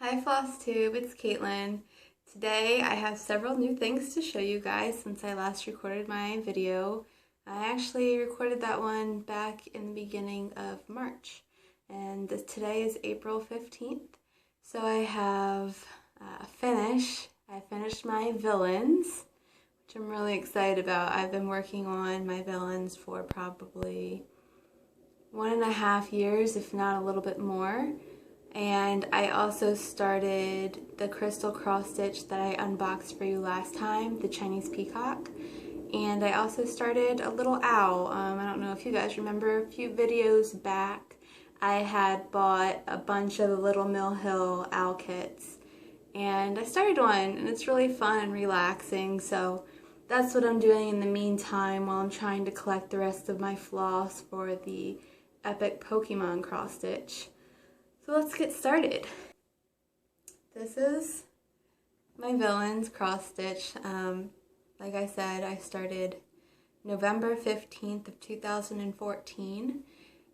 Hi Flosstube, it's Caitlin. Today I have several new things to show you guys since I last recorded my video. I actually recorded that one back in the beginning of March, and today is April 15th. So I have I finished my villains, which I'm really excited about. I've been working on my villains for probably 1.5 years, if not a little bit more. And I also started the crystal cross stitch that I unboxed for you last time, the Chinese peacock. And I also started a little owl. I don't know if you guys remember, a few videos back I had bought a bunch of the Little Mill Hill owl kits. And I started one, and it's really fun and relaxing, so that's what I'm doing in the meantime while I'm trying to collect the rest of my floss for the epic Pokemon cross stitch. So let's get started. This is my villains cross stitch. Like I said, I started November 15th of 2014,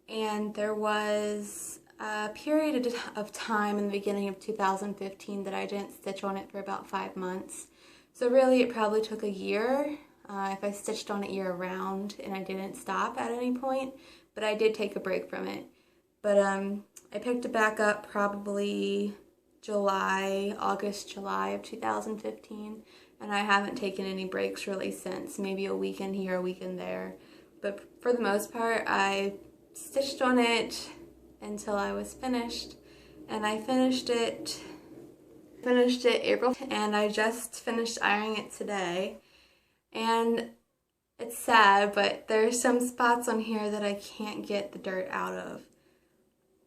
and there was a period of time in the beginning of 2015 that I didn't stitch on it for about 5 months. So really it probably took a year if I stitched on it year round and I didn't stop at any point, but I did take a break from it. But I picked it back up probably August, July of 2015, and I haven't taken any breaks really since, maybe a weekend here, a weekend there. But for the most part, I stitched on it until I was finished, and I finished it April, and I just finished ironing it today. And it's sad, but there's some spots on here that I can't get the dirt out of.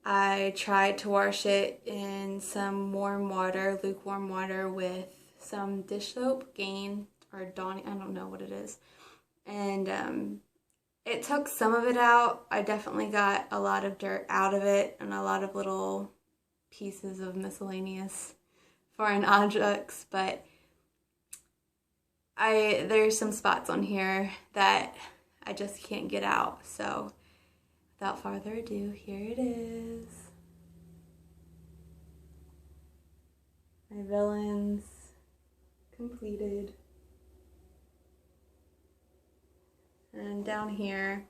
I tried to wash it in some warm water, lukewarm water, with some dish soap, Gain or Dawn, I don't know what it is. And it took some of it out. I definitely got a lot of dirt out of it and a lot of little pieces of miscellaneous foreign objects, but there's some spots on here that I just can't get out. So without further ado, here it is. My villains completed. And down here,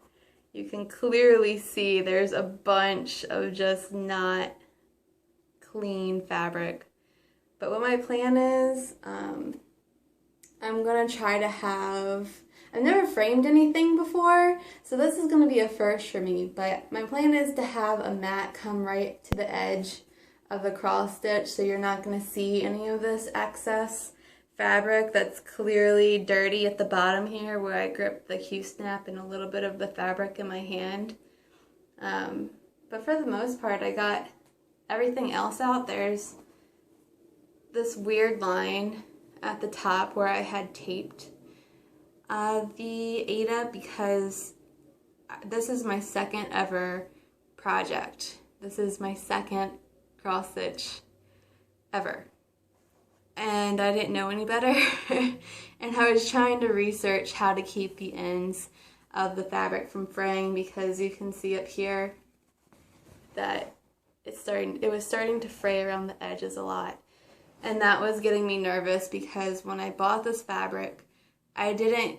you can clearly see there's a bunch of just not clean fabric. But what my plan is, I'm gonna try to have, I've never framed anything before, so this is going to be a first for me, but my plan is to have a mat come right to the edge of the cross stitch so you're not going to see any of this excess fabric that's clearly dirty at the bottom here where I grip the Q-snap and a little bit of the fabric in my hand. But for the most part, I got everything else out. There's this weird line at the top where I had taped the Ada, because this is my second ever project. This is my second cross stitch ever. And I didn't know any better. And I was trying to research how to keep the ends of the fabric from fraying, because you can see up here that it was starting to fray around the edges a lot. And that was getting me nervous, because when I bought this fabric, I didn't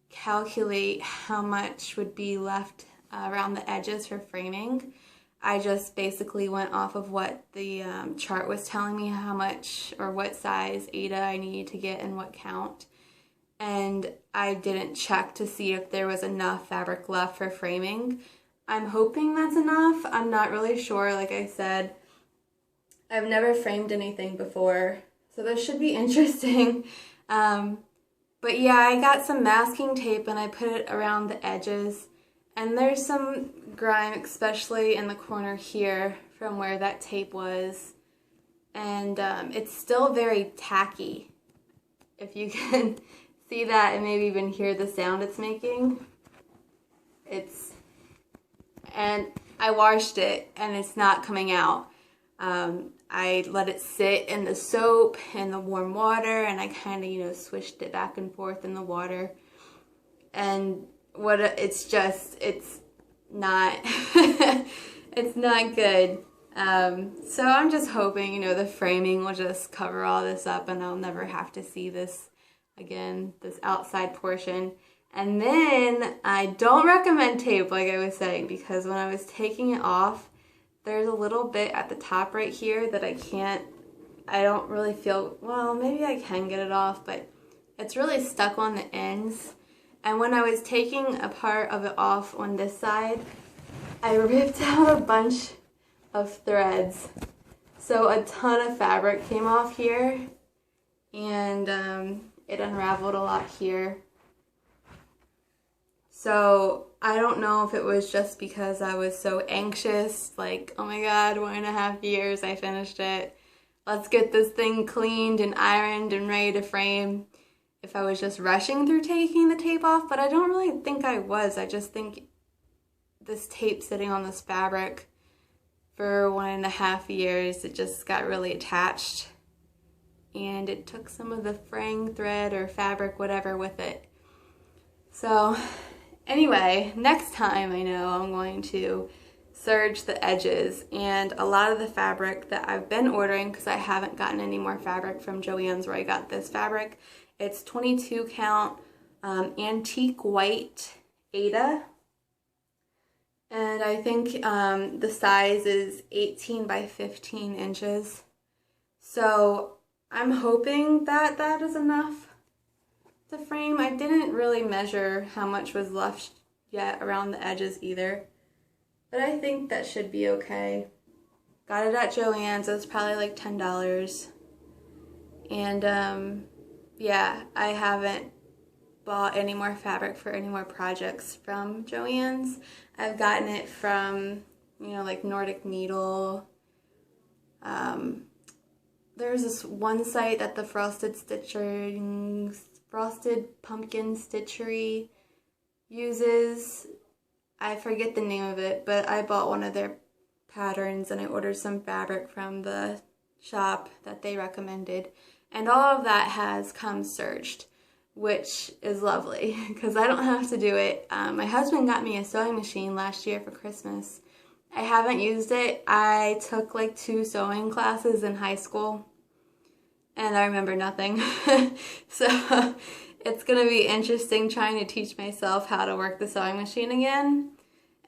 calculate how much would be left around the edges for framing. I just basically went off of what the chart was telling me, how much or what size Ada I needed to get and what count. And I didn't check to see if there was enough fabric left for framing. I'm hoping that's enough. I'm not really sure. Like I said, I've never framed anything before, so this should be interesting. But yeah, I got some masking tape and I put it around the edges, and there's some grime, especially in the corner here from where that tape was, and it's still very tacky, if you can see that and maybe even hear the sound it's making. And I washed it and it's not coming out. I let it sit in the soap and the warm water, and I kind of, swished it back and forth in the water. And it's not, it's not good. So I'm just hoping, the framing will just cover all this up and I'll never have to see this again, this outside portion. And then I don't recommend tape, like I was saying, because when I was taking it off, there's a little bit at the top right here that I don't really feel, well, maybe I can get it off, but it's really stuck on the ends. And when I was taking a part of it off on this side, I ripped out a bunch of threads. So a ton of fabric came off here, and it unraveled a lot here. So I don't know if it was just because I was so anxious, like, oh my god, 1.5 years, I finished it. Let's get this thing cleaned and ironed and ready to frame. If I was just rushing through taking the tape off, but I don't really think I was. I just think this tape sitting on this fabric for 1.5 years, it just got really attached. And it took some of the fraying thread or fabric, whatever, with it. So anyway, next time I know I'm going to serge the edges, and a lot of the fabric that I've been ordering, because I haven't gotten any more fabric from Joann's where I got this fabric, it's 22 count antique white Aida, and I think the size is 18 by 15 inches. So I'm hoping that that is enough to frame. I didn't really measure how much was left yet around the edges either, but I think that should be okay. Got it at Joann's. It was probably like $10. And yeah, I haven't bought any more fabric for any more projects from Joann's. I've gotten it from, like Nordic Needle. There's this one site that the Frosted Pumpkin Stitchery uses. I forget the name of it, but I bought one of their patterns and I ordered some fabric from the shop that they recommended. And all of that has come serged, which is lovely because I don't have to do it. My husband got me a sewing machine last year for Christmas. I haven't used it. I took like 2 sewing classes in high school and I remember nothing. So it's going to be interesting trying to teach myself how to work the sewing machine again.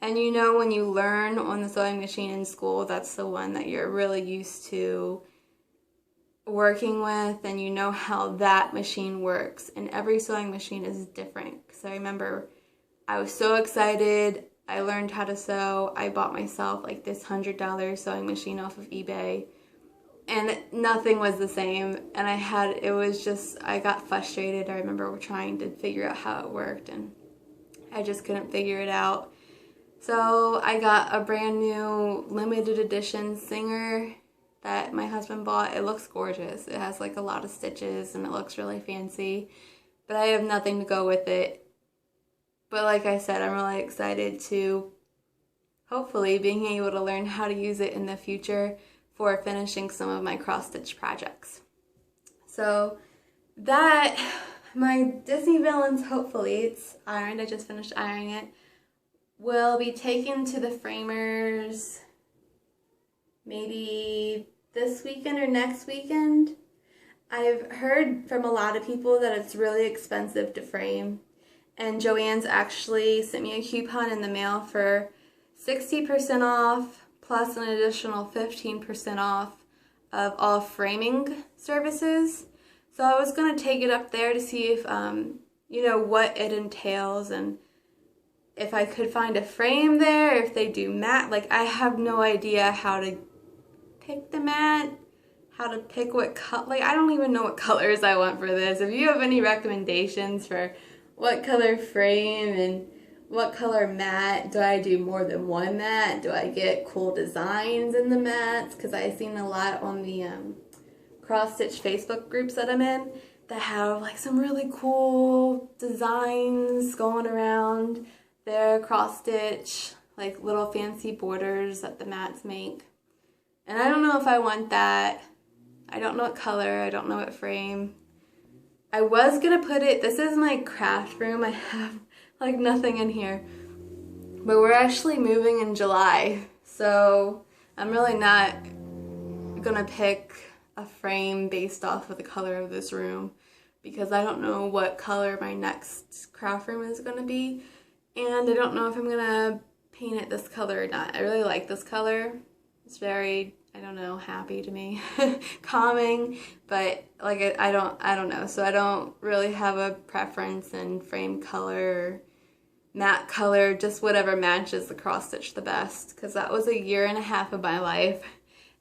And when you learn on the sewing machine in school, that's the one that you're really used to working with, and you know how that machine works. And every sewing machine is different. So I remember I was so excited. I learned how to sew. I bought myself like this $100 sewing machine off of eBay. And nothing was the same, and I got frustrated. I remember trying to figure out how it worked, and I just couldn't figure it out. So I got a brand new limited edition Singer that my husband bought. It looks gorgeous. It has like a lot of stitches, and it looks really fancy, but I have nothing to go with it. But like I said, I'm really excited to hopefully being able to learn how to use it in the future for finishing some of my cross-stitch projects. So that, my Disney Villains, hopefully, it's ironed, I just finished ironing it, will be taken to the framers maybe this weekend or next weekend. I've heard from a lot of people that it's really expensive to frame, and Joann's actually sent me a coupon in the mail for 60% off plus an additional 15% off of all framing services. So I was going to take it up there to see if, what it entails and if I could find a frame there, if they do matte. Like, I have no idea how to pick the matte, how to pick what color. Like, I don't even know what colors I want for this. If you have any recommendations for what color frame and what color mat, do I do more than one mat? Do I get cool designs in the mats? Because I've seen a lot on the cross-stitch Facebook groups that I'm in that have like some really cool designs going around their cross-stitch, like little fancy borders that the mats make. And I don't know if I want that. I don't know what color, I don't know what frame. I was gonna put it, this is my craft room, I have like nothing in here. But we're actually moving in July, so I'm really not gonna pick a frame based off of the color of this room because I don't know what color my next craft room is gonna be, and I don't know if I'm gonna paint it this color or not. I really like this color. It's very, I don't know, happy to me, calming, but like I don't know. So I don't really have a preference in frame color or matte color, just whatever matches the cross stitch the best, because that was 1.5 years of my life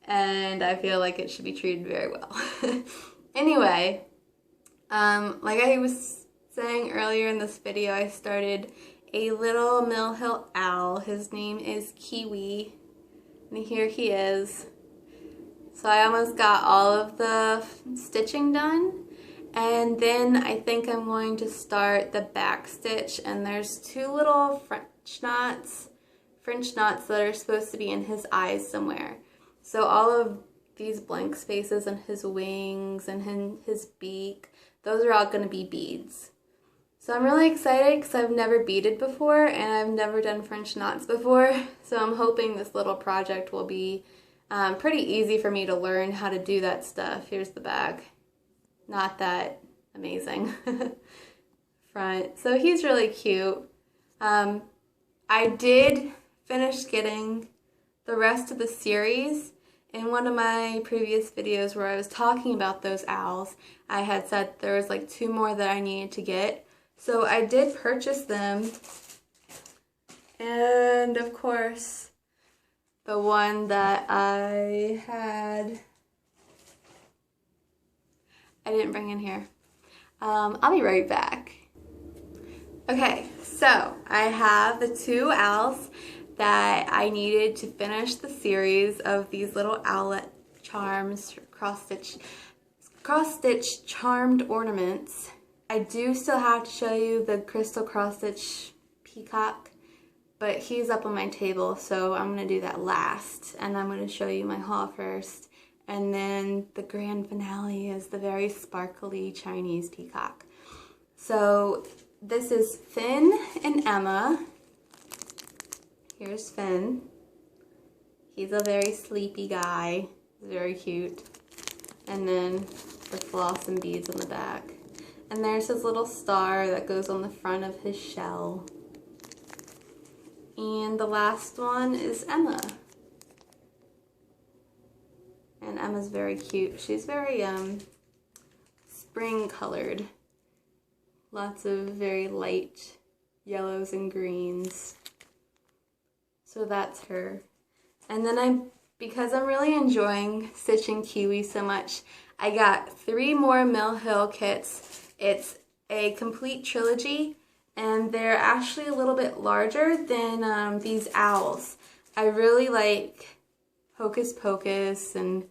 and I feel like it should be treated very well. Anyway, like I was saying earlier in this video, I started a little Mill Hill owl. His name is Kiwi, and here he is. So I almost got all of the stitching done, and then I think I'm going to start the back stitch, and there's 2 little French knots that are supposed to be in his eyes somewhere. So all of these blank spaces and his wings and his beak, those are all going to be beads. So I'm really excited because I've never beaded before and I've never done French knots before. So I'm hoping this little project will be pretty easy for me to learn how to do that stuff. Here's the back. Not that amazing. Front. So he's really cute. I did finish getting the rest of the series. In one of my previous videos where I was talking about those owls, I had said there was like 2 more that I needed to get. So I did purchase them. And of course, the one that I had, I didn't bring in here. I'll be right back. Okay, so I have the 2 owls that I needed to finish the series of these little owlet charms, cross-stitch charmed ornaments. I do still have to show you the crystal cross-stitch peacock, but he's up on my table, so I'm going to do that last, and I'm going to show you my haul first, and then the grand finale is the very sparkly Chinese peacock. So this is Finn and Emma. Here's Finn. He's a very sleepy guy. He's very cute. And then the floss and beads on the back. And there's his little star that goes on the front of his shell. And the last one is Emma. And Emma's very cute. She's very spring colored. Lots of very light yellows and greens. So that's her. And then because I'm really enjoying stitching Kiwi so much, I got 3 more Mill Hill kits. It's a complete trilogy, and they're actually a little bit larger than these owls. I really like Hocus Pocus and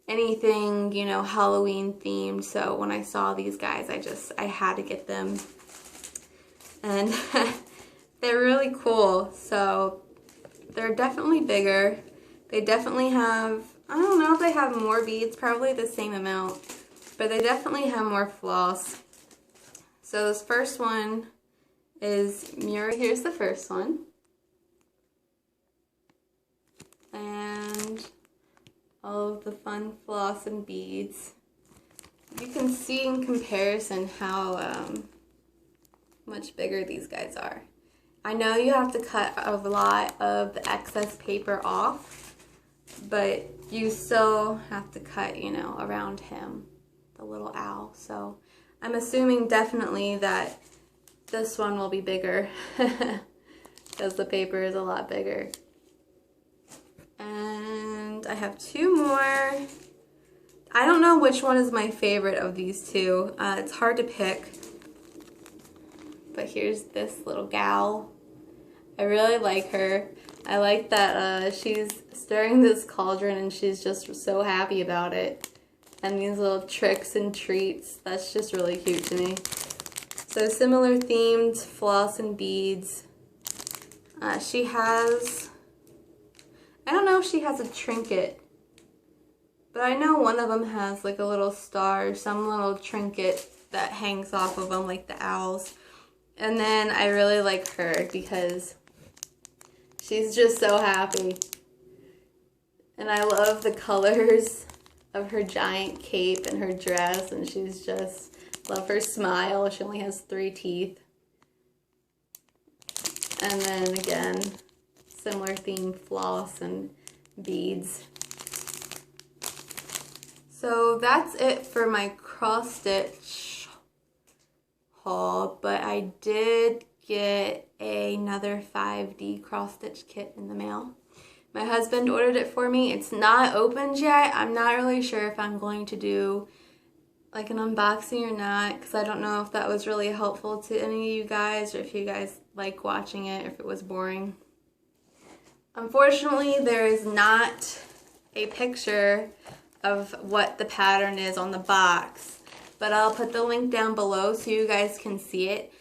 anything, you know, Halloween themed. So when I saw these guys, I had to get them. And they're really cool. So they're definitely bigger. They definitely have, I don't know if they have more beads, probably the same amount, but they definitely have more floss. So this first one is Murray. Here's the first one. And all of the fun floss and beads. You can see in comparison how much bigger these guys are. I know you have to cut a lot of the excess paper off, but you still have to cut, you know, around him, the little owl. So I'm assuming definitely that this one will be bigger because the paper is a lot bigger. And I have 2 more. I don't know which one is my favorite of these 2. It's hard to pick. But here's this little gal. I really like her. I like that she's stirring this cauldron and she's just so happy about it. And these little tricks and treats, that's just really cute to me. So similar themed floss and beads. She has, I don't know if she has a trinket, but I know one of them has like a little star, some little trinket that hangs off of them like the owls. And then I really like her because she's just so happy. And I love the colors of her giant cape and her dress, and she's just, love her smile. She only has 3 teeth. And then again, similar theme, floss and beads. So that's it for my cross stitch haul, but I did get another 5D cross stitch kit in the mail. My husband ordered it for me. It's not opened yet. I'm not really sure if I'm going to do like an unboxing or not, because I don't know if that was really helpful to any of you guys, or if you guys like watching it, or if it was boring. Unfortunately, there is not a picture of what the pattern is on the box, but I'll put the link down below so you guys can see it.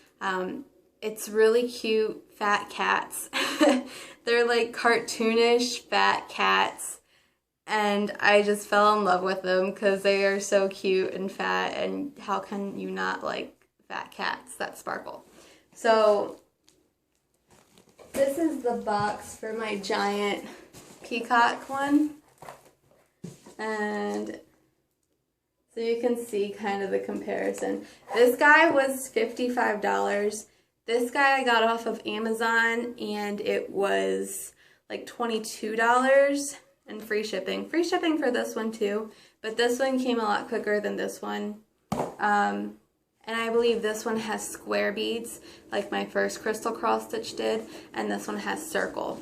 It's really cute fat cats. They're like cartoonish fat cats, and I just fell in love with them because they are so cute and fat, and how can you not like fat cats that sparkle? So this is the box for my giant peacock one, and so you can see kind of the comparison. This guy was $55. This guy I got off of Amazon, and it was like $22 and free shipping. Free shipping for this one too, but this one came a lot quicker than this one. And I believe this one has square beads, like my first crystal cross stitch did, and this one has circle.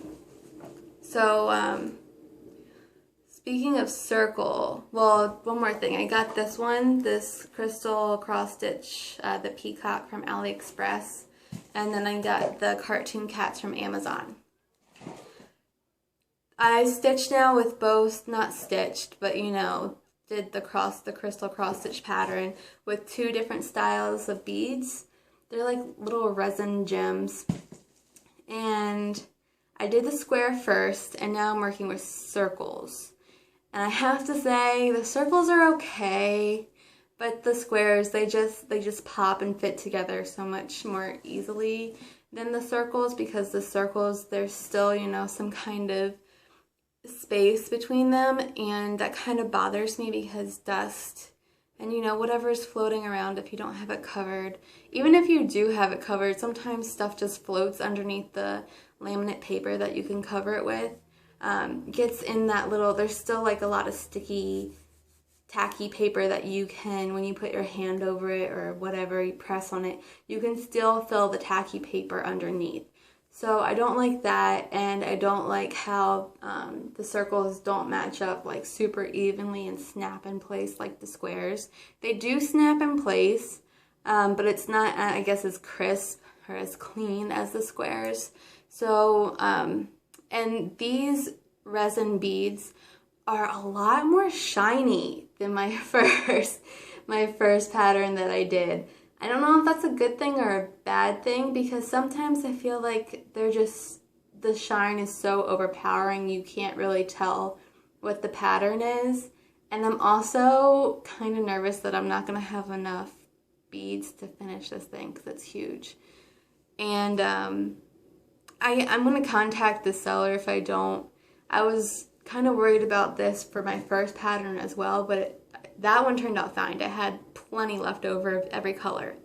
So, speaking of circle, well, one more thing. I got this one, this crystal cross stitch, the peacock from AliExpress. And then I got the cartoon cats from Amazon. I stitched now with both, not stitched, but you know, did the crystal cross stitch pattern with 2 different styles of beads. They're like little resin gems. And I did the square first, and now I'm working with circles. And I have to say, the circles are okay. But the squares, they just pop and fit together so much more easily than the circles, because the circles, there's still, you know, some kind of space between them, and that kind of bothers me because dust and, you know, whatever's floating around, if you don't have it covered, even if you do have it covered, sometimes stuff just floats underneath the laminate paper that you can cover it with, gets in that little, there's still like a lot of sticky tacky paper that you can, when you put your hand over it or whatever, you press on it, you can still feel the tacky paper underneath. So I don't like that, and I don't like how the circles don't match up like super evenly and snap in place like the squares. They do snap in place, but it's not, I guess, as crisp or as clean as the squares. So, and these resin beads are a lot more shiny than my first pattern that I did. I don't know if that's a good thing or a bad thing, because sometimes I feel like they're just, the shine is so overpowering you can't really tell what the pattern is. And I'm also kind of nervous that I'm not going to have enough beads to finish this thing because it's huge. And I'm going to contact the seller if I don't. I was kind of worried about this for my first pattern as well, but that one turned out fine. I had plenty left over of every color.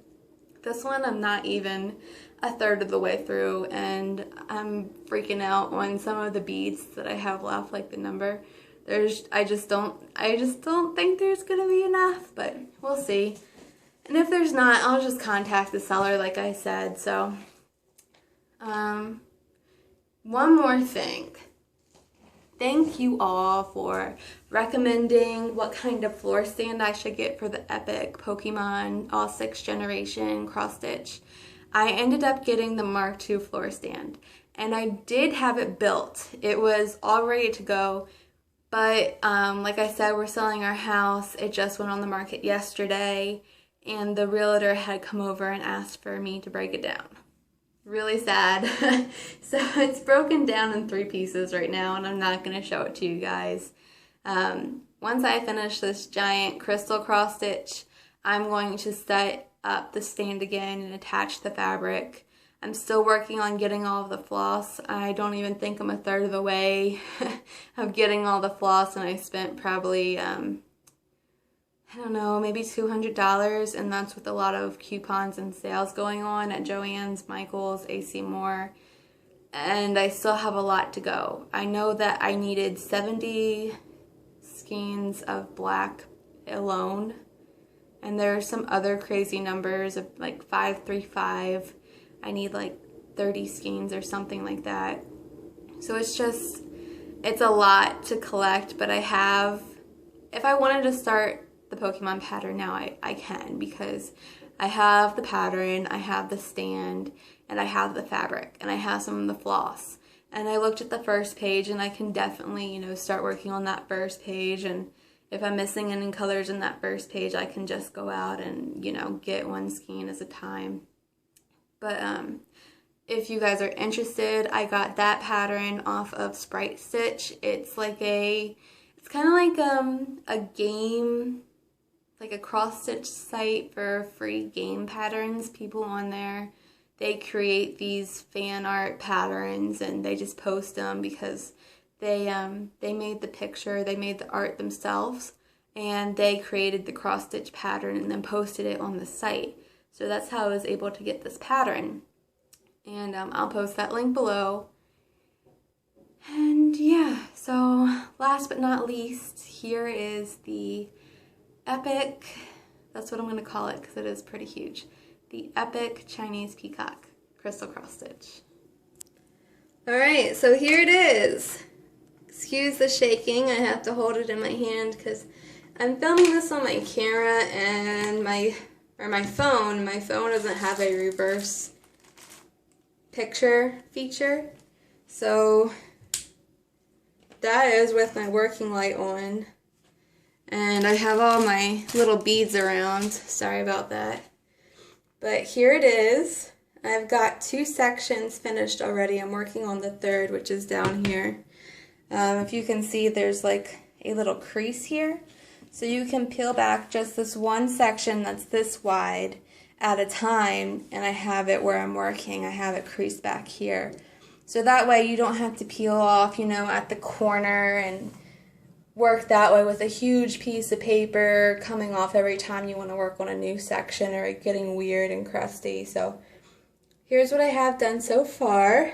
This one I'm not even a third of the way through, and I'm freaking out on some of the beads that I have left, like the number. I just don't think there's gonna be enough, but we'll see. And if there's not, I'll just contact the seller like I said. So one more thing. Thank you all for recommending what kind of floor stand I should get for the Epic Pokemon All 6th Generation cross stitch. I ended up getting the Mark II floor stand, and I did have it built. It was all ready to go, but like I said, we're selling our house. It just went on the market yesterday, and the realtor had come over and asked for me to break it down. Really sad. So it's broken down in 3 pieces right now, and I'm not going to show it to you guys. Once I finish this giant crystal cross stitch, I'm going to set up the stand again and attach the fabric. I'm still working on getting all of the floss. I don't even think I'm a third of the way of getting all the floss, and I spent probably, I don't know, maybe $200, and that's with a lot of coupons and sales going on at Joann's, Michael's, AC Moore, and I still have a lot to go. I know that I needed 70 skeins of black alone, and there are some other crazy numbers of like 535. I need like 30 skeins or something like that. So it's a lot to collect, but if I wanted to start the Pokemon pattern now, I can, because I have the pattern, I have the stand, and I have the fabric, and I have some of the floss. And I looked at the first page, and I can definitely, start working on that first page, and if I'm missing any colors in that first page, I can just go out and, get one skein at a time. But if you guys are interested, I got that pattern off of Sprite Stitch. It's kind of like a game, like a cross-stitch site for free game patterns. People on there, they create these fan art patterns and they just post them because they made the picture, they made the art themselves, and they created the cross-stitch pattern and then posted it on the site. So that's how I was able to get this pattern. And I'll post that link below. And yeah, so last but not least, here is the epic, that's what I'm going to call it because it is pretty huge, the epic Chinese peacock crystal cross stitch. Alright, so here it is. Excuse the shaking, I have to hold it in my hand because I'm filming this on my camera and my phone. My phone doesn't have a reverse picture feature, so that is with my working light on, and I have all my little beads around. Sorry about that. But here it is. I've got 2 sections finished already. I'm working on the third, which is down here. If you can see, there's like a little crease here. So you can peel back just this one section that's this wide at a time, and I have it where I'm working. I have it creased back here. So that way you don't have to peel off, at the corner and work that way with a huge piece of paper coming off every time you want to work on a new section or it getting weird and crusty. So here's what I have done so far.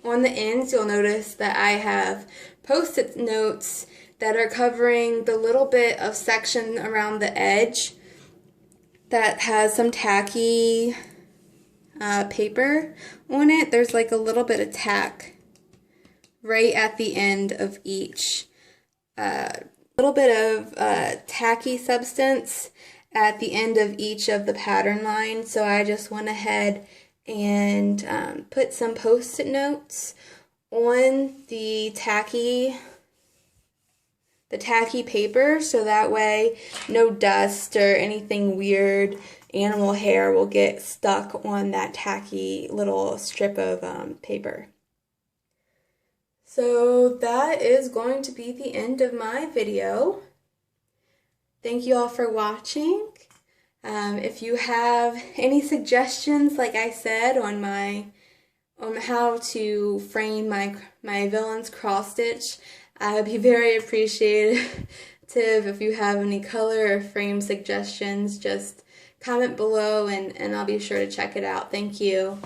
On the ends, you'll notice that I have post-it notes that are covering the little bit of section around the edge that has some tacky paper on it. There's like a little bit of tack right at the end of each. Little bit of tacky substance at the end of each of the pattern lines. So I just went ahead and put some post-it notes on the tacky paper, so that way no dust or anything weird animal hair will get stuck on that tacky little strip of paper. So that is going to be the end of my video. Thank you all for watching. If you have any suggestions, like I said, on how to frame my villain's cross stitch, I would be very appreciative if you have any color or frame suggestions. Just comment below and I'll be sure to check it out. Thank you.